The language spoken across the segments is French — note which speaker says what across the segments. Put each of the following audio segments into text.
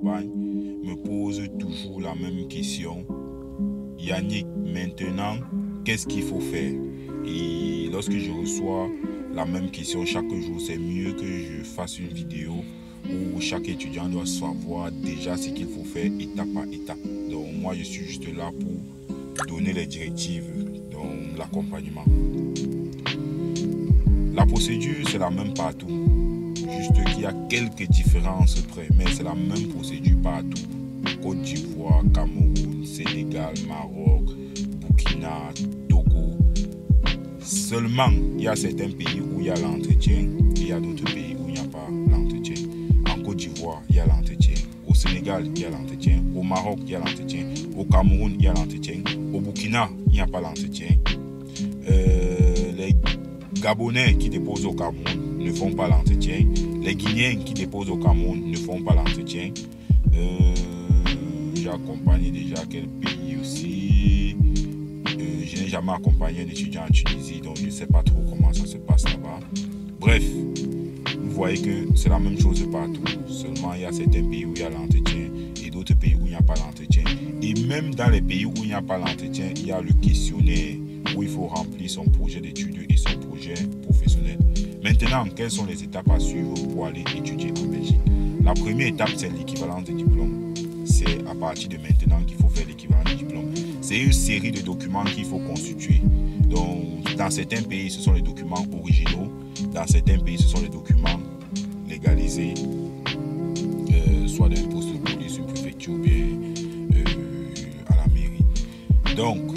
Speaker 1: accompagne me pose toujours la même question. Yannick, maintenant, qu'est-ce qu'il faut faire? Et lorsque je reçois la même question chaque jour, c'est mieux que je fasse une vidéo où chaque étudiant doit savoir déjà ce qu'il faut faire étape par étape. Donc moi, je suis juste là pour donner les directives dans l'accompagnement. La procédure, c'est la même partout. Juste qu'il y a quelques différences près, mais c'est la même procédure partout. Côte d'Ivoire, Cameroun, Sénégal, Maroc, Burkina, Togo. Seulement, il y a certains pays où il y a l'entretien et il y a d'autres pays où il n'y a pas l'entretien. En Côte d'Ivoire, il y a l'entretien. Au Sénégal, il y a l'entretien. Au Maroc, il y a l'entretien. Au Cameroun, il y a l'entretien. Au Burkina, il n'y a pas l'entretien. Les Gabonais qui déposent au Cameroun ne font pas l'entretien. Les Guinéens qui déposent au Cameroun ne font pas l'entretien. J'ai accompagné déjà quel pays aussi. Je n'ai jamais accompagné un étudiant en Tunisie, donc je ne sais pas trop comment ça se passe là-bas. Bref, vous voyez que c'est la même chose partout. Seulement, il y a certains pays où il y a l'entretien et d'autres pays où il n'y a pas l'entretien. Et même dans les pays où il n'y a pas l'entretien, il y a le questionnaire où il faut remplir son projet d'études et son projet professionnel. Maintenant, quelles sont les étapes à suivre pour aller étudier en Belgique? La première étape, c'est l'équivalence des diplômes. C'est à partir de maintenant qu'il faut faire l'équivalence des diplômes. C'est une série de documents qu'il faut constituer. Donc, dans certains pays, ce sont les documents originaux. Dans certains pays, ce sont les documents légalisés, soit d'un poste de police, une préfecture ou bien à la mairie. Donc,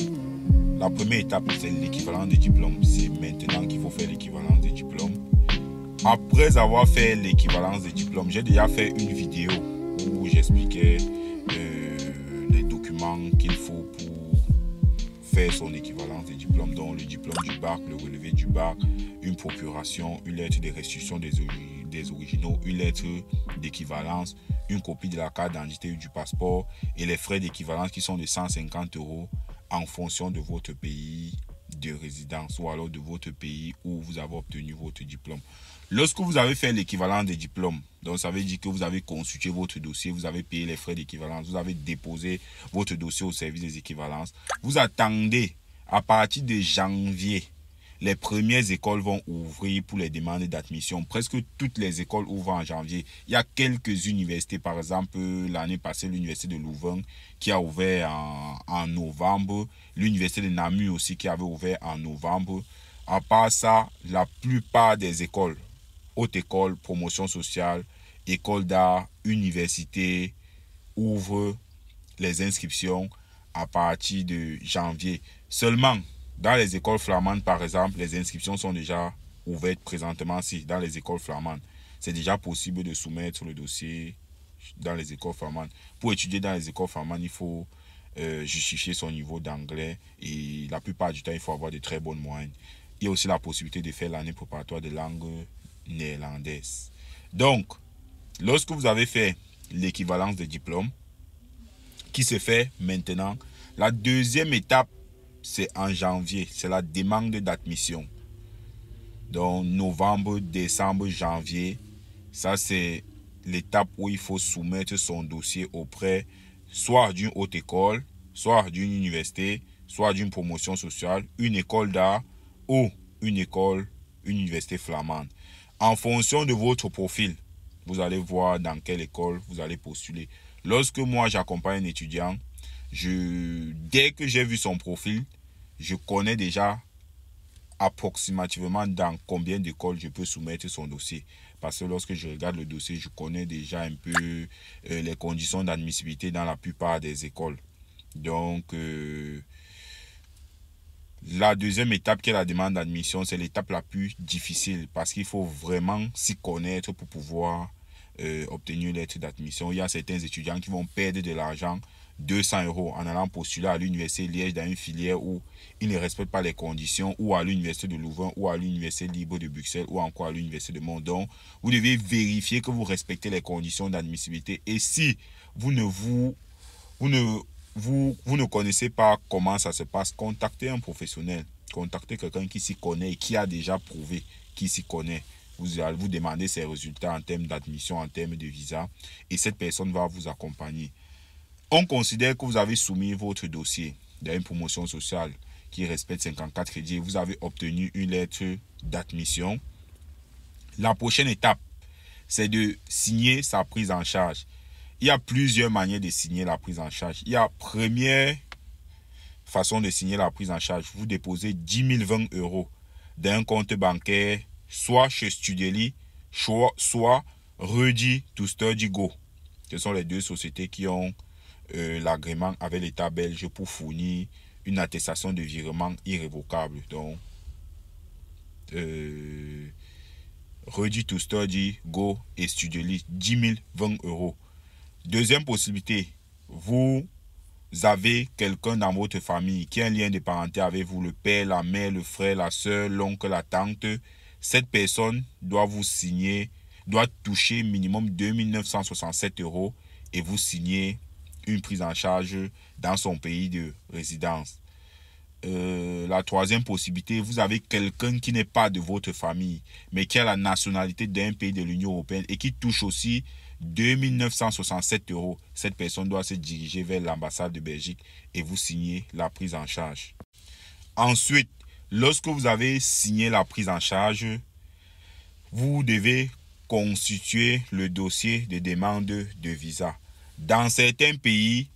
Speaker 1: la première étape, c'est l'équivalence des diplômes. C'est maintenant qu'il faut faire l'équivalence des diplômes. Après avoir fait l'équivalence des diplômes, j'ai déjà fait une vidéo où j'expliquais les documents qu'il faut pour faire son équivalence des diplômes, donc le diplôme du bac, le relevé du bac, une procuration, une lettre de restitution des originaux, une lettre d'équivalence, une copie de la carte d'identité ou du passeport et les frais d'équivalence qui sont de 150 € en fonction de votre pays de résidence ou alors de votre pays où vous avez obtenu votre diplôme. Lorsque vous avez fait l'équivalent des diplômes, donc ça veut dire que vous avez constitué votre dossier, vous avez payé les frais d'équivalence, vous avez déposé votre dossier au service des équivalences, vous attendez à partir de janvier, les premières écoles vont ouvrir pour les demandes d'admission. Presque toutes les écoles ouvrent en janvier. Il y a quelques universités, par exemple, l'année passée, l'université de Louvain qui a ouvert en novembre. L'université de Namur aussi qui avait ouvert en novembre. À part ça, la plupart des écoles, haute école, promotion sociale, école d'art, université, ouvrent les inscriptions à partir de janvier. Seulement, dans les écoles flamandes, par exemple, les inscriptions sont déjà ouvertes présentement. Si dans les écoles flamandes, c'est déjà possible de soumettre le dossier dans les écoles flamandes. Pour étudier dans les écoles flamandes, il faut justifier son niveau d'anglais et la plupart du temps, il faut avoir de très bonnes moyennes. Il y a aussi la possibilité de faire l'année préparatoire de langue néerlandaise. Donc, lorsque vous avez fait l'équivalence des diplômes, qui se fait maintenant, la deuxième étape, c'est en janvier, c'est la demande d'admission. Donc novembre, décembre, janvier, ça c'est l'étape où il faut soumettre son dossier auprès soit d'une haute école, soit d'une université, soit d'une promotion sociale, une école d'art ou une université flamande. En fonction de votre profil, vous allez voir dans quelle école vous allez postuler. Lorsque moi j'accompagne un étudiant, dès que j'ai vu son profil, je connais déjà approximativement dans combien d'écoles je peux soumettre son dossier. Parce que lorsque je regarde le dossier, je connais déjà un peu les conditions d'admissibilité dans la plupart des écoles. Donc, la deuxième étape qui est la demande d'admission, c'est l'étape la plus difficile parce qu'il faut vraiment s'y connaître pour pouvoir obtenir une lettre d'admission. Il y a certains étudiants qui vont perdre de l'argent, 200 € en allant postuler à l'université Liège dans une filière où ils ne respectent pas les conditions, ou à l'université de Louvain, ou à l'université libre de Bruxelles, ou encore à l'université de Mondon. Vous devez vérifier que vous respectez les conditions d'admissibilité. Et si vous ne connaissez pas comment ça se passe, contactez un professionnel. Contactez quelqu'un qui s'y connaît et qui a déjà prouvé qu'il s'y connaît vous allez vous demander ses résultats en termes d'admission, en termes de visa, et cette personne va vous accompagner. On considère que vous avez soumis votre dossier dans une promotion sociale qui respecte 54 crédits. Vous avez obtenu une lettre d'admission. La prochaine étape, c'est de signer sa prise en charge. Il y a plusieurs manières de signer la prise en charge. Il y a première façon de signer la prise en charge. Vous déposez 10 020 € d'un compte bancaire, soit chez Studely, soit Ready to Study Go. Ce sont les deux sociétés qui ont l'agrément avec l'État belge pour fournir une attestation de virement irrévocable. Donc, Ready to Study Go et Studely, 10 020 €. Deuxième possibilité, vous avez quelqu'un dans votre famille qui a un lien de parenté avec vous, le père, la mère, le frère, la soeur, l'oncle, la tante. Cette personne doit vous signer, doit toucher minimum 2 967 € et vous signer une prise en charge dans son pays de résidence. La troisième possibilité, vous avez quelqu'un qui n'est pas de votre famille, mais qui a la nationalité d'un pays de l'Union européenne et qui touche aussi 2 967 €. Cette personne doit se diriger vers l'ambassade de Belgique et vous signez la prise en charge. Ensuite, lorsque vous avez signé la prise en charge, vous devez constituer le dossier de demande de visa. Dans certains pays,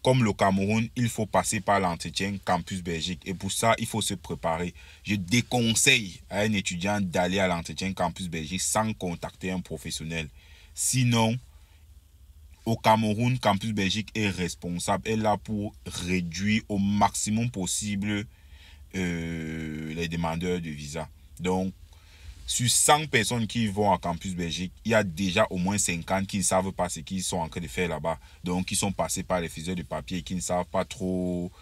Speaker 1: comme le Cameroun, il faut passer par l'entretien Campus Belgique. Et pour ça, il faut se préparer. Je déconseille à un étudiant d'aller à l'entretien Campus Belgique sans contacter un professionnel. Sinon, au Cameroun, Campus Belgique est responsable. Elle est là pour réduire au maximum possible les demandeurs de visa. Donc, sur 100 personnes qui vont à Campus Belgique, il y a déjà au moins 50 qui ne savent pas ce qu'ils sont en train de faire là-bas. Donc, qui sont passés par les faiseurs de papier et qui ne savent pas trop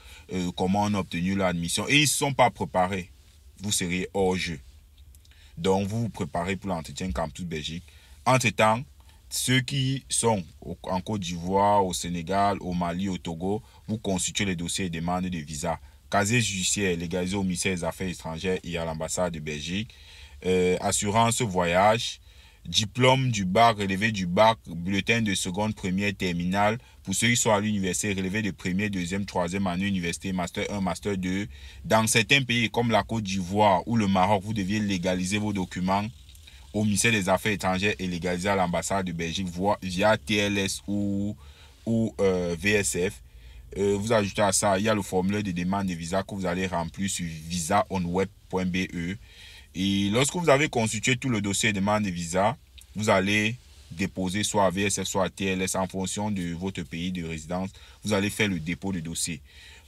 Speaker 1: comment on a obtenu l'admission. Et ils ne sont pas préparés. Vous serez hors jeu. Donc, vous vous préparez pour l'entretien Campus Belgique. Entre-temps, ceux qui sont en Côte d'Ivoire, au Sénégal, au Mali, au Togo, vous constituez les dossiers et demandes de visa. Casier judiciaire légalisé au ministère des Affaires étrangères et à l'ambassade de Belgique. Assurance voyage, diplôme du bac, relevé du bac, bulletin de seconde, première, terminale. Pour ceux qui sont à l'université, relevé de première, deuxième, troisième année université, master 1, master 2. Dans certains pays comme la Côte d'Ivoire ou le Maroc, vous deviez légaliser vos documents au ministère des Affaires étrangères et légaliser à l'ambassade de Belgique via TLS ou VSF. Vous ajoutez à ça, il y a le formulaire de demande de visa que vous allez remplir sur visaonweb.be. Et lorsque vous avez constitué tout le dossier de demande de visa, vous allez déposer soit à VSF, soit à TLS en fonction de votre pays de résidence. Vous allez faire le dépôt de dossier.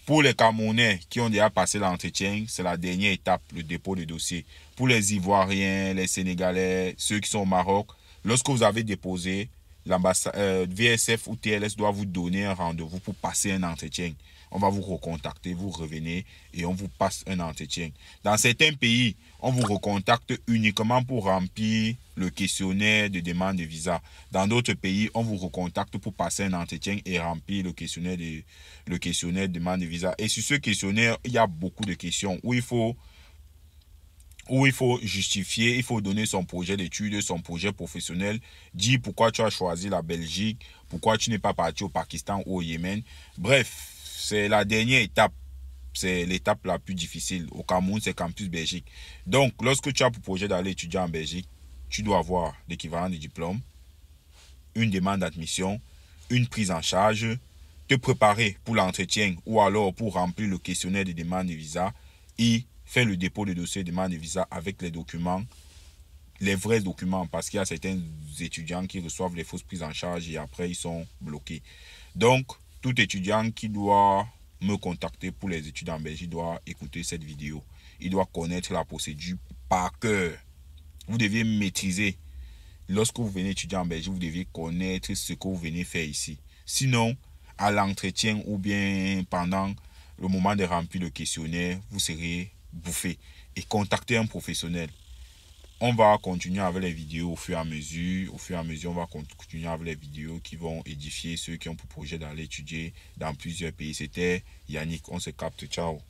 Speaker 1: Pour les Camerounais qui ont déjà passé l'entretien, c'est la dernière étape, le dépôt de dossier. Pour les Ivoiriens, les Sénégalais, ceux qui sont au Maroc, lorsque vous avez déposé, VSF ou TLS doit vous donner un rendez-vous pour passer un entretien. On va vous recontacter, vous revenez et on vous passe un entretien. Dans certains pays, on vous recontacte uniquement pour remplir le questionnaire de demande de visa. Dans d'autres pays, on vous recontacte pour passer un entretien et remplir le questionnaire de demande de visa. Et sur ce questionnaire, il y a beaucoup de questions où il faut justifier, il faut donner son projet d'études, son projet professionnel, dire pourquoi tu as choisi la Belgique, pourquoi tu n'es pas parti au Pakistan ou au Yémen. Bref, c'est la dernière étape, c'est l'étape la plus difficile. Au Cameroun, c'est Campus Belgique. Donc, lorsque tu as pour projet d'aller étudier en Belgique, tu dois avoir l'équivalent de diplôme, une demande d'admission, une prise en charge, te préparer pour l'entretien ou alors pour remplir le questionnaire de demande de visa et faire le dépôt de dossier de demande de visa avec les documents, les vrais documents, parce qu'il y a certains étudiants qui reçoivent les fausses prises en charge et après ils sont bloqués. Donc, tout étudiant qui doit me contacter pour les études en Belgique doit écouter cette vidéo. Il doit connaître la procédure par cœur. Vous devez maîtriser. Lorsque vous venez étudier en Belgique, vous devez connaître ce que vous venez faire ici. Sinon, à l'entretien ou bien pendant le moment de remplir le questionnaire, vous serez bouffé. Et contactez un professionnel. On va continuer avec les vidéos au fur et à mesure. Au fur et à mesure, on va continuer avec les vidéos qui vont édifier ceux qui ont pour projet d'aller étudier dans plusieurs pays. C'était Yannick. On se capte. Ciao.